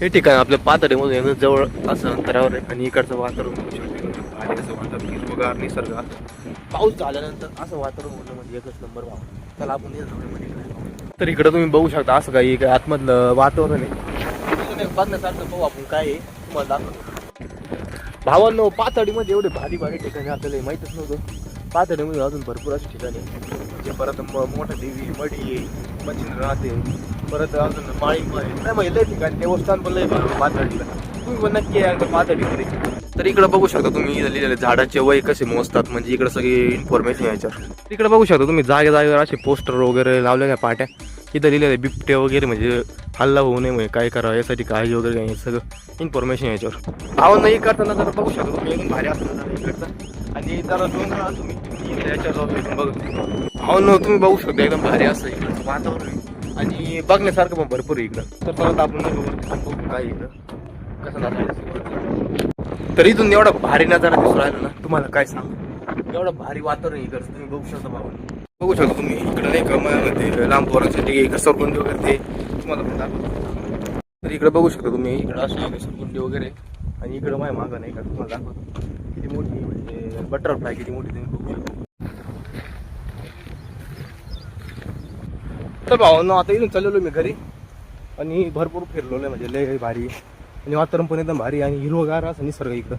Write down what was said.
हे ठिकाण आपल्या पातळीमधून एकदम जवळ असं अंतरावर आहे आणि इकडचं वातावरण बघू शकतो. भारी असं वातावरण हिरवगार निसर्ग पाऊस झाल्यानंतर असं वातावरण होतं म्हणजे एकच नंबर भाव. चला आपण तर इकडं तुम्ही बघू शकता असं काही आतमधलं वातावरण आहे बघण्यासारखं. पाहू आपण काय आहे तुम्हाला दाखवतो. भावांनो पातळीमध्ये एवढे भारी भारी ठिकाणी आपल्याला माहीतच नव्हतं. पातळीमध्ये अजून भरपूर अशी ठिकाणी म्हणजे परत मोठा देवी मडी आहे, मच्छिंद्रनाथ आहे, परत अजून माळिंब आहे, नाही म्हणजे लय ठिकाणी देवस्थान पण लय पातळीला. तुम्ही पण नक्की या पातळीकडे. तर इकडे बघू शकता तुम्ही लिहिलेले झाडाचे वय कसे मोजतात म्हणजे इकडे सगळी इन्फॉर्मेशन याच्यावर. इकडे बघू शकता तुम्ही जागेवर असे पोस्टर वगैरे लावलेल्या पाट्या. इथं लिहिलेले बिबटे वगैरे म्हणजे हल्ला होऊ नये म्हणजे काय करावं यासाठी काळजी वगैरे घ्यायची सगळं इन्फॉर्मेशन याच्यावर. आव्हान नाही करताना जरा बघू शकता तुम्ही एकदम भारी असतं जरा इकडचं आणि जरा डोंगर तुम्ही याच्यावर बघ आव्हान तुम्ही बघू शकता एकदम भारी असतं इकडचं वातावरण आणि बघण्यासारखं पण भरपूर आहे इकडं. तर परत आपण काय इकडं कसं जातं. तर इथून एवढा भारी नजारा दिसून राहिला ना तुम्हाला काय सांगू. एवढं भारी वातावरण इकडचं तुम्ही बघू शकता भावानं. बघू शकता तुम्ही इकडं नाही का मग लांब पोरांसाठी इकडे सरकुंडी वगैरे ते तुम्हाला पण दाखवतो. तर इकडे बघू शकता तुम्ही इकडं असं सरकुंडी वगैरे आणि इकडं माझ्या मागं नाही का तुम्हाला दाखवतो किती मोठी म्हणजे बटरफ्लाय किती मोठी तुम्ही बघू शकता. तर भावांनो आता इथून चाललेलो मी घरी आणि भरपूर फिरलो म्हणजे लय भारी आणि वातावरण पण एकदम भारी आणि हिरवगार असं निसर्ग इकडं.